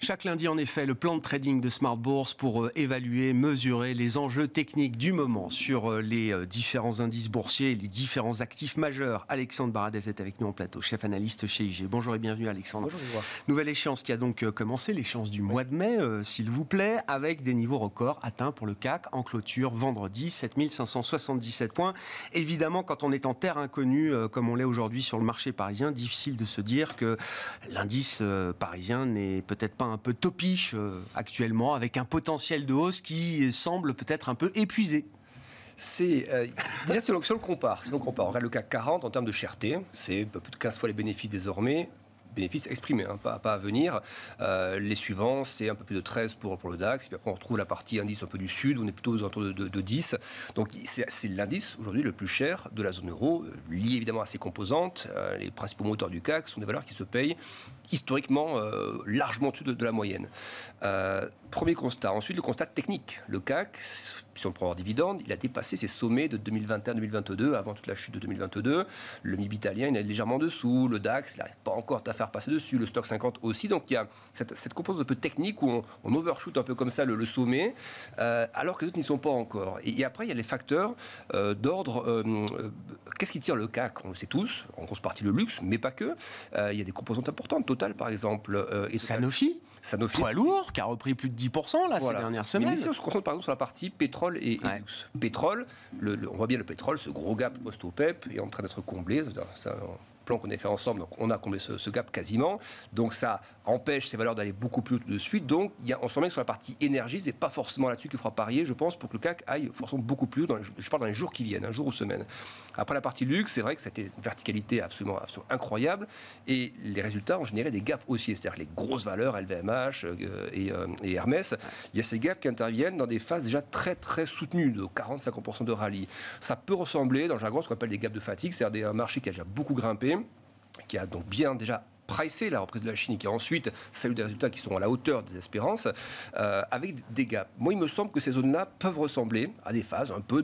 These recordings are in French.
Chaque lundi, en effet, le plan de trading de Smart Bourse pour évaluer, mesurer les enjeux techniques du moment sur les différents indices boursiers et les différents actifs majeurs. Alexandre Baradez est avec nous en plateau, chef analyste chez IG. Bonjour et bienvenue Alexandre. Bonjour. Nouvelle échéance qui a donc commencé, l'échéance du mois de mai, s'il vous plaît, avec des niveaux records atteints pour le CAC en clôture vendredi, 7577 points. Évidemment, quand on est en terre inconnue, comme on l'est aujourd'hui sur le marché parisien, difficile de se dire que l'indice parisien n'est peut-être pas un peu topiche actuellement, avec un potentiel de hausse qui semble peut-être un peu épuisé. Déjà, si on le compare, on regarde le CAC 40 en termes de cherté, c'est un peu plus de 15 fois les bénéfices désormais. Bénéfices exprimés, pas à venir. Les suivants, c'est un peu plus de 13 pour le DAX. Puis après, on retrouve la partie indice un peu du sud, on est plutôt aux alentours de 10. Donc, c'est l'indice aujourd'hui le plus cher de la zone euro, lié évidemment à ses composantes. Les principaux moteurs du CAC sont des valeurs qui se payent historiquement largement au-dessus de la moyenne. Premier constat. Ensuite, le constat technique. Le CAC, si on prend hors dividende, il a dépassé ses sommets de 2021-2022, avant toute la chute de 2022. Le MIB italien, il est légèrement dessous. Le DAX, il n'arrive pas encore à faire passer dessus. Le Stock 50 aussi. Donc, il y a cette composante un peu technique où on overshoot un peu comme ça le sommet, alors que les autres n'y sont pas encore. Et après, il y a les facteurs d'ordre. Qu'est-ce qui tire le CAC? On le sait tous. En grosse partie, le luxe, mais pas que. Il y a des composantes importantes. Total, par exemple. Et Sanofi, poids lourd, qui a repris plus de 10% là, ces dernières semaines. Mais ici, on se concentre par exemple sur la partie pétrole et luxe. Pétrole, on voit bien le pétrole, ce gros gap post-OPEP est en train d'être comblé. C'est un plan qu'on a fait ensemble, donc on a comblé ce gap quasiment. Donc ça empêche ces valeurs d'aller beaucoup plus de suite. Donc on se remet sur la partie énergie, c'est pas forcément là-dessus qu'il faudra parier, je pense, pour que le CAC aille forcément beaucoup plus, je parle dans les jours qui viennent, un jour ou semaine. Après la partie luxe, c'est vrai que c'était une verticalité absolument incroyable, et les résultats ont généré des gaps aussi, c'est-à-dire les grosses valeurs, LVMH et Hermès, il y a ces gaps qui interviennent dans des phases déjà très très soutenues, de 40-50% de rallye. Ça peut ressembler, dans le jargon, ce qu'on appelle des gaps de fatigue, c'est-à-dire un marché qui a déjà beaucoup grimpé, qui a donc bien déjà pricé la reprise de la Chine et qui a ensuite salué des résultats qui sont à la hauteur des espérances, avec des gaps. Moi, il me semble que ces zones-là peuvent ressembler à des phases un peu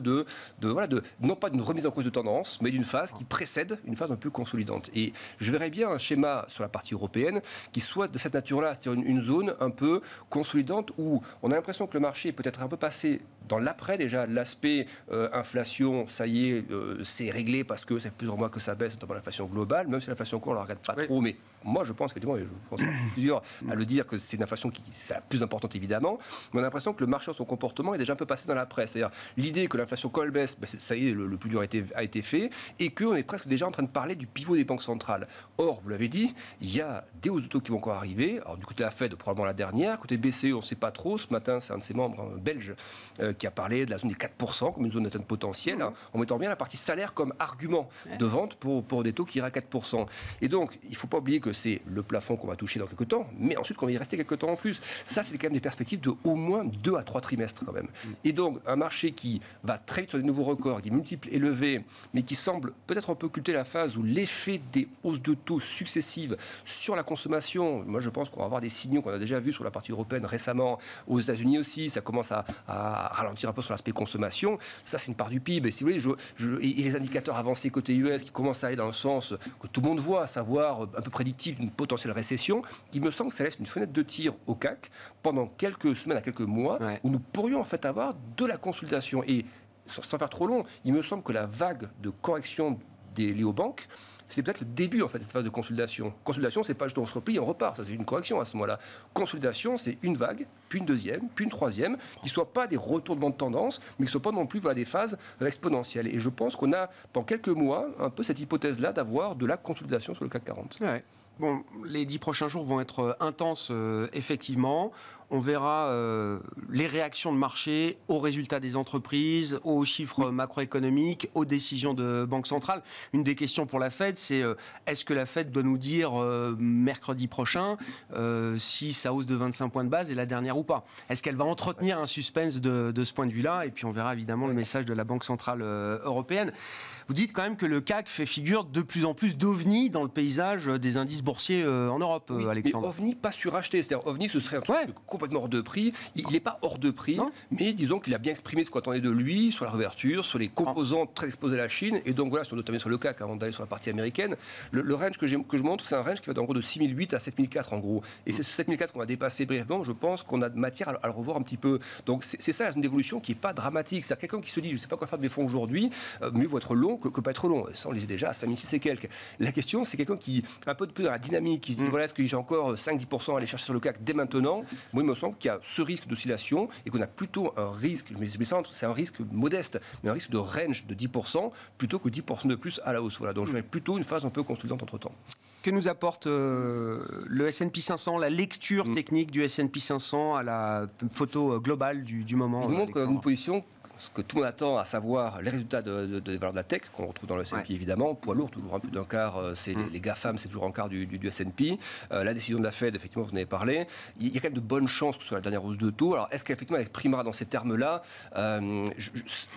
non pas d'une remise en cause de tendance, mais d'une phase qui précède une phase un peu consolidante. Et je verrais bien un schéma sur la partie européenne qui soit de cette nature-là, c'est-à-dire une zone un peu consolidante où on a l'impression que le marché est peut-être un peu passé dans l'après déjà, l'aspect inflation, ça y est, c'est réglé parce que ça fait plusieurs mois que ça baisse, notamment l'inflation globale, même si l'inflation on ne la regarde pas trop, mais moi je pense effectivement, et je pense plusieurs à le dire, que c'est une inflation qui c'est la plus importante évidemment, mais on a l'impression que le marché, son comportement est déjà un peu passé dans l'après, c'est-à-dire l'idée que l'inflation quand elle baisse, ça y est, le plus dur a été fait, et qu'on est presque déjà en train de parler du pivot des banques centrales. Or, vous l'avez dit, il y a des hausses de taux qui vont encore arriver, alors du côté de la Fed, probablement la dernière, côté BCE, on ne sait pas trop, ce matin c'est un de ses membres belges qui a parlé de la zone des 4% comme une zone d'atteinte potentielle, en mettant bien la partie salaire comme argument de vente pour des taux qui iraient à 4%. Et donc, il ne faut pas oublier que c'est le plafond qu'on va toucher dans quelques temps, mais ensuite qu'on va y rester quelques temps en plus. Ça, c'est quand même des perspectives de au moins 2 à 3 trimestres quand même. Et donc, un marché qui va très vite sur des nouveaux records, des multiples élevés, mais qui semble peut-être un peu occulter la phase où l'effet des hausses de taux successives sur la consommation, moi je pense qu'on va avoir des signaux qu'on a déjà vus sur la partie européenne récemment, aux États-Unis aussi, ça commence à ralentir un peu sur l'aspect consommation, ça c'est une part du PIB. Et si vous voulez, et les indicateurs avancés côté US qui commencent à aller dans le sens que tout le monde voit, à savoir un peu prédictif d'une potentielle récession, il me semble que ça laisse une fenêtre de tir au CAC pendant quelques semaines à quelques mois, où nous pourrions en fait avoir de la consolidation. Et sans faire trop long, il me semble que la vague de correction des néobanques, c'est peut-être le début en fait de cette phase de consolidation. Consolidation, c'est pas juste on se replie et on repart, ça c'est une correction à ce moment-là. Consolidation, c'est une vague, puis une deuxième, puis une troisième, qui ne soient pas des retournements de tendance, mais qui ne soient pas non plus des phases exponentielles. Et je pense qu'on a, pendant quelques mois, un peu cette hypothèse-là d'avoir de la consolidation sur le CAC 40. Ouais. Bon, les 10 prochains jours vont être intenses, effectivement. On verra les réactions de marché aux résultats des entreprises, aux chiffres macroéconomiques, aux décisions de banque centrale. Une des questions pour la Fed, c'est est-ce que la Fed doit nous dire mercredi prochain si sa hausse de 25 points de base est la dernière ou pas? Est-ce qu'elle va entretenir un suspense de ce point de vue-là? Et puis on verra évidemment le message de la Banque centrale européenne. vous dites quand même que le CAC fait figure de plus en plus d'ovni dans le paysage des indices boursiers en Europe, oui, Alexandre. Mais ovni pas suracheté, c'est-à-dire ovni ce serait un truc complètement hors de prix. Il n'est pas hors de prix, mais disons qu'il a bien exprimé ce qu'on attendait de lui sur la réouverture, sur les composants très exposés à la Chine. Et donc voilà, notamment sur le CAC, avant d'aller sur la partie américaine, le range que je montre, c'est un range qui va en gros de 6008 à 7004 en gros. Et c'est ce 7004 qu'on a dépassé brièvement, je pense qu'on a de matière à le revoir un petit peu. Donc c'est ça une évolution qui n'est pas dramatique. C'est-à-dire quelqu'un qui se dit, je ne sais pas quoi faire de mes fonds aujourd'hui, mieux vaut être long que pas être long. Ça, on les est déjà à 5006 et quelques. La question, c'est quelqu'un qui un peu plus dans la dynamique, qui se dit, voilà, est-ce que j'ai encore 5-10% à aller chercher sur le CAC dès maintenant? Moi, il me semble qu'il y a ce risque d'oscillation et qu'on a plutôt un risque, c'est un risque modeste, mais un risque de range de 10% plutôt que 10% de plus à la hausse. Voilà, donc je vais plutôt une phase un peu consolidante entre-temps. Que nous apporte le S&P 500, la lecture technique du S&P 500 à la photo globale du moment? Il nous montre une position ce que tout le monde attend, à savoir les résultats des valeurs de la tech, qu'on retrouve dans le S&P évidemment. Poids lourd, toujours un peu d'un quart, c'est les GAFAM, c'est toujours un quart du S&P. La décision de la Fed, effectivement, vous en avez parlé. Il y a quand même de bonnes chances que ce soit la dernière hausse de taux. Alors, est-ce qu'effectivement, elle exprimera dans ces termes-là? Il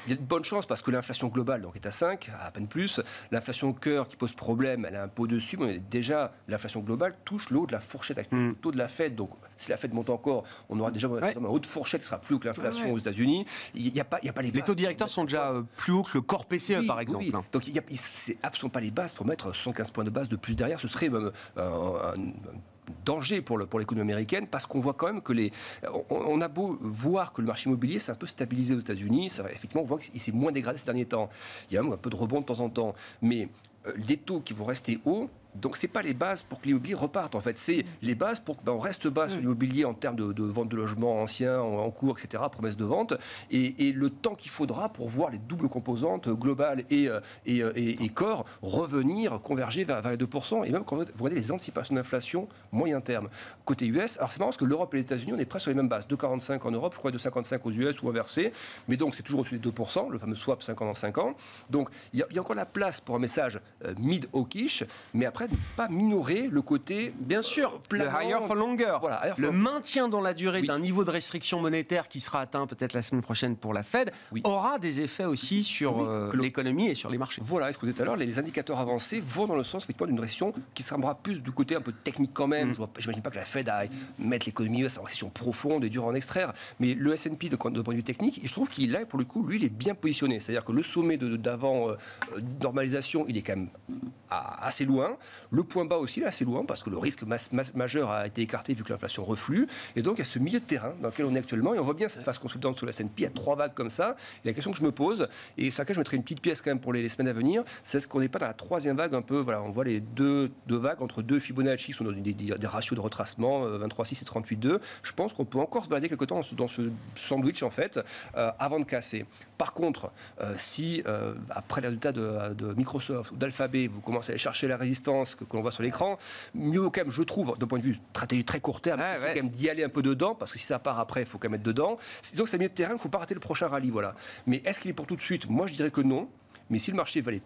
y a de bonnes chances parce que l'inflation globale donc, est à 5, à peine plus. L'inflation cœur qui pose problème, elle a un peu au-dessus. Mais déjà, l'inflation globale touche le haut de la fourchette actuelle, le taux de la Fed. Donc, si la Fed monte encore, on aura déjà une haute fourchette qui sera plus haut que l'inflation aux États-Unis. Il n'y a pas les taux directeurs sont déjà plus hauts que le corps PCE, par exemple. Oui. Donc, c'est absolument pas les bases pour mettre 115 points de base de plus derrière. Ce serait même un danger pour l'économie américaine parce qu'on voit quand même que on a beau voir que le marché immobilier s'est un peu stabilisé aux États-Unis. Effectivement, on voit qu'il s'est moins dégradé ces derniers temps. Il y a même un peu de rebond de temps en temps. Mais les taux qui vont rester hauts, donc c'est pas les bases pour que l'immobilier reparte en fait, c'est les bases pour qu'on reste bas sur l'immobilier en termes de vente de logements anciens, en cours, etc., promesses de vente, et le temps qu'il faudra pour voir les doubles composantes globales et corps revenir, converger vers les 2%, et même quand vous regardez les anticipations d'inflation moyen terme. Côté US, alors c'est marrant parce que l'Europe et les États-Unis, on est presque sur les mêmes bases, 2,45 en Europe, je crois 2,55 aux US ou inversé, mais donc c'est toujours au-dessus des 2%, le fameux swap 5 ans dans 5 ans, donc il y a encore la place pour un message mid-hawkish, mais après ne pas minorer le côté bien sûr, le higher for longer, le maintien dans la durée d'un niveau de restriction monétaire qui sera atteint peut-être la semaine prochaine pour la Fed aura des effets aussi sur l'économie et sur les marchés. Voilà, ce que vous dites tout à l'heure, les indicateurs avancés vont dans le sens effectivement d'une récession qui sera plus du côté un peu technique quand même. J'imagine pas que la Fed aille mettre l'économie US en récession profonde et dure à en extraire, mais le S&P de point de vue technique, je trouve qu'il est pour le coup, lui, il est bien positionné, c'est-à-dire que le sommet d'avant normalisation, il est quand même assez loin. Le point bas aussi, là, assez loin, parce que le risque majeur a été écarté vu que l'inflation reflue. Et donc, il y a ce milieu de terrain dans lequel on est actuellement. Et on voit bien cette phase consolidante sur la S&P. Il y a 3 vagues comme ça. Et la question que je me pose, et sur laquelle je mettrai une petite pièce quand même pour les semaines à venir, c'est est-ce qu'on n'est pas dans la 3e vague un peu, voilà, on voit les deux vagues entre 2 Fibonacci qui sont dans des ratios de retracement, 23,6 et 38,2. Je pense qu'on peut encore se balader quelque temps dans ce sandwich, en fait, avant de casser. Par contre, si après les résultats de Microsoft ou d'Alphabet, vous commencez à aller chercher la résistance que l'on voit sur l'écran, mieux quand même, je trouve, d'un point de vue stratégie très court terme, c'est quand même d'y aller un peu dedans, parce que si ça part après, il faut quand même être dedans. Disons que c'est le milieu de terrain, il ne faut pas rater le prochain rallye, voilà. Mais est-ce qu'il est pour tout de suite? Moi, je dirais que non. Mais si le marché va aller,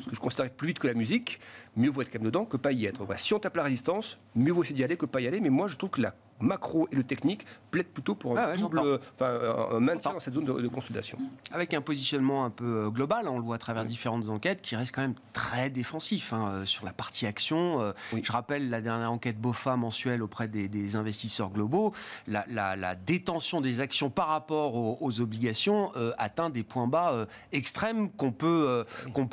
ce que je considère plus vite que la musique, mieux vaut être quand même dedans que pas y être. Si on tape la résistance, mieux vaut essayer d'y aller que pas y aller. Mais moi, je trouve que la macro et le technique plaident plutôt pour un maintien dans cette zone de consolidation. Avec un positionnement un peu global, on le voit à travers différentes enquêtes, qui reste quand même très défensif sur la partie action. Je rappelle la dernière enquête BOFA mensuelle auprès des investisseurs globaux. La détention des actions par rapport aux obligations atteint des points bas extrêmes qu'on peut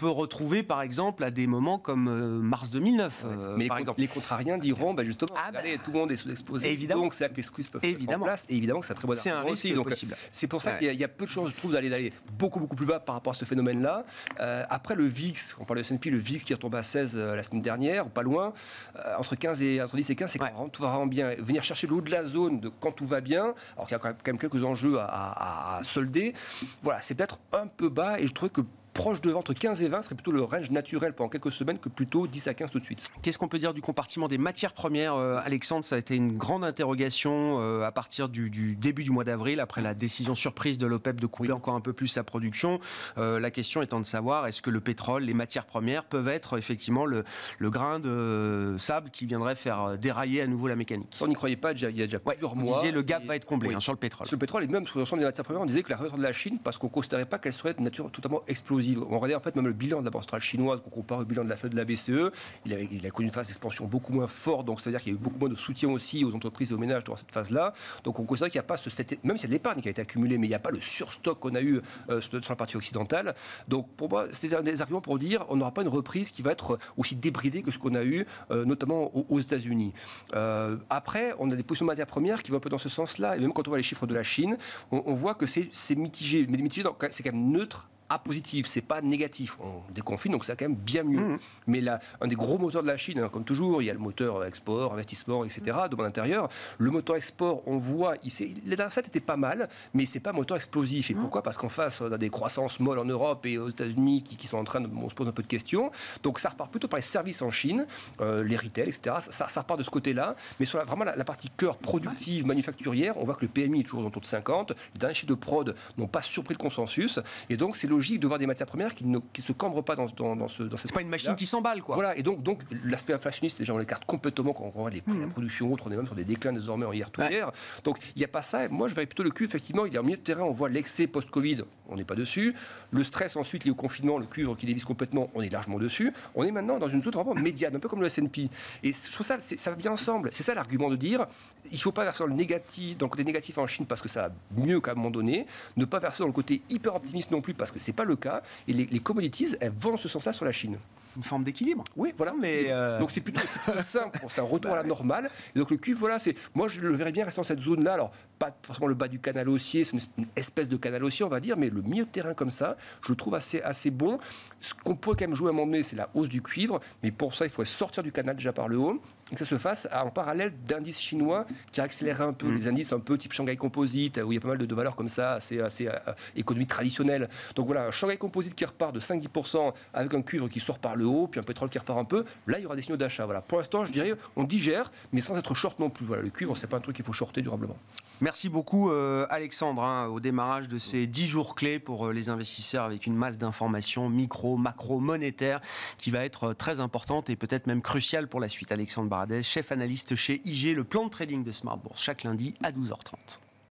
retrouver par exemple à des moments comme mars 2009. Mais les contrariens diront justement, regardez, tout le monde est sous-exposé. Évidemment. Donc c'est là que les squeezes peuvent être en place. Et évidemment que c'est un très bon argument. C'est un risque possible. C'est pour ça qu'il y a peu de chances, je trouve, d'aller beaucoup plus bas par rapport à ce phénomène-là. Après le VIX, on parle de S&P, le VIX qui est retombé à 16 la semaine dernière, pas loin, entre 10 et 15, c'est quand tout va vraiment bien. Venir chercher le haut de la zone de quand tout va bien, alors qu'il y a quand même quelques enjeux à solder. Voilà, c'est peut-être un peu bas et je trouve que proche de entre 15 et 20 serait plutôt le range naturel pendant quelques semaines que plutôt 10 à 15 tout de suite. Qu'est-ce qu'on peut dire du compartiment des matières premières, Alexandre? Ça a été une grande interrogation à partir du début du mois d'avril, après la décision surprise de l'OPEP de couper encore un peu plus sa production. La question étant de savoir, est-ce que le pétrole, les matières premières peuvent être effectivement le grain de sable qui viendrait faire dérailler à nouveau la mécanique? Ça, on n'y croyait pas il y a déjà plusieurs mois. Vous disiez le gap va être comblé sur le pétrole. Sur le pétrole et même sur l'ensemble des matières premières, on disait que la réouverture de la Chine, parce qu'on ne considérait pas qu'elle serait de nature totalement explosive. explosive. On regardait en fait même le bilan de la Banque centrale chinoise, qu'on compare au bilan de la BCE, il a connu une phase d'expansion beaucoup moins forte, donc c'est-à-dire qu'il y a eu beaucoup moins de soutien aussi aux entreprises et aux ménages dans cette phase-là. Donc on considère qu'il n'y a pas même s'il y a de l'épargne qui a été accumulée, mais il n'y a pas le surstock qu'on a eu sur la partie occidentale. Donc pour moi, c'était un des arguments pour dire on n'aura pas une reprise qui va être aussi débridée que ce qu'on a eu, notamment aux États-Unis. Après, on a des positions de matières premières qui vont un peu dans ce sens-là, et même quand on voit les chiffres de la Chine, on voit que c'est mitigé, mais mitigé, c'est quand même neutre à positif, c'est pas négatif. On déconfine, donc c'est quand même bien mieux. Mais là, un des gros moteurs de la Chine, comme toujours, il y a le moteur export, investissement, etc., demande intérieure. Le moteur export, on voit, les dernières était pas mal, mais c'est pas un moteur explosif. Et pourquoi ? Parce qu'en face, on a des croissances molles en Europe et aux États-Unis qui sont en train de... On se pose un peu de questions. Donc ça repart plutôt par les services en Chine, les retail, etc. Ça repart de ce côté-là. Mais sur vraiment la partie cœur productive, manufacturière, on voit que le PMI est toujours autour de 50. Les derniers chiffres de prod n'ont pas surpris le consensus. Et donc, c'est logique de voir des matières premières qui ne se cambrent pas dans cette... C'est pas une machine qui s'emballe, quoi. Voilà, et donc l'aspect inflationniste, déjà, on l'écarte complètement quand on voit les prix de la production, autres, on est même sur des déclins désormais en hier tout hier. Donc, il n'y a pas ça. Moi, je verrais plutôt le cuivre, effectivement, il est en milieu de terrain, on voit l'excès post-Covid, on n'est pas dessus. Le stress, ensuite, lié au confinement, le cuivre qui dévisse complètement, on est largement dessus. On est maintenant dans une zone vraiment médiane, un peu comme le S&P. Et je trouve ça va bien ensemble. C'est ça l'argument de dire, il ne faut pas verser dans le côté négatif en Chine parce que ça va mieux qu'à un moment donné, ne pas verser dans le côté hyper optimiste non plus parce que c'est pas le cas. Et les commodities, elles vont dans ce sens-là sur la Chine. Une forme d'équilibre. Oui, voilà. Mais donc c'est plutôt simple, c'est un retour à la normale. Et donc le cuivre, voilà, moi je le verrais bien rester dans cette zone-là. Alors pas forcément le bas du canal haussier, c'est une espèce de canal haussier, on va dire, mais le milieu de terrain comme ça, je le trouve assez bon. Ce qu'on pourrait quand même jouer à un moment donné, c'est la hausse du cuivre, mais pour ça, il faut sortir du canal déjà par le haut. Et que ça se fasse en parallèle d'indices chinois qui accélèrent un peu, les indices un peu type Shanghai Composite, où il y a pas mal de valeurs comme ça, assez économie traditionnelle. Donc voilà, un Shanghai Composite qui repart de 5-10% avec un cuivre qui sort par le haut, puis un pétrole qui repart un peu, là il y aura des signaux d'achat. Voilà. Pour l'instant, je dirais, on digère, mais sans être short non plus. Voilà, le cuivre, c'est pas un truc qu'il faut shorter durablement. Merci beaucoup Alexandre, au démarrage de ces 10 jours clés pour les investisseurs avec une masse d'informations micro, macro, monétaires qui va être très importante et peut-être même cruciale pour la suite. Alexandre Baradez, chef analyste chez IG, le plan de trading de Smart Bourse, chaque lundi à 12h30.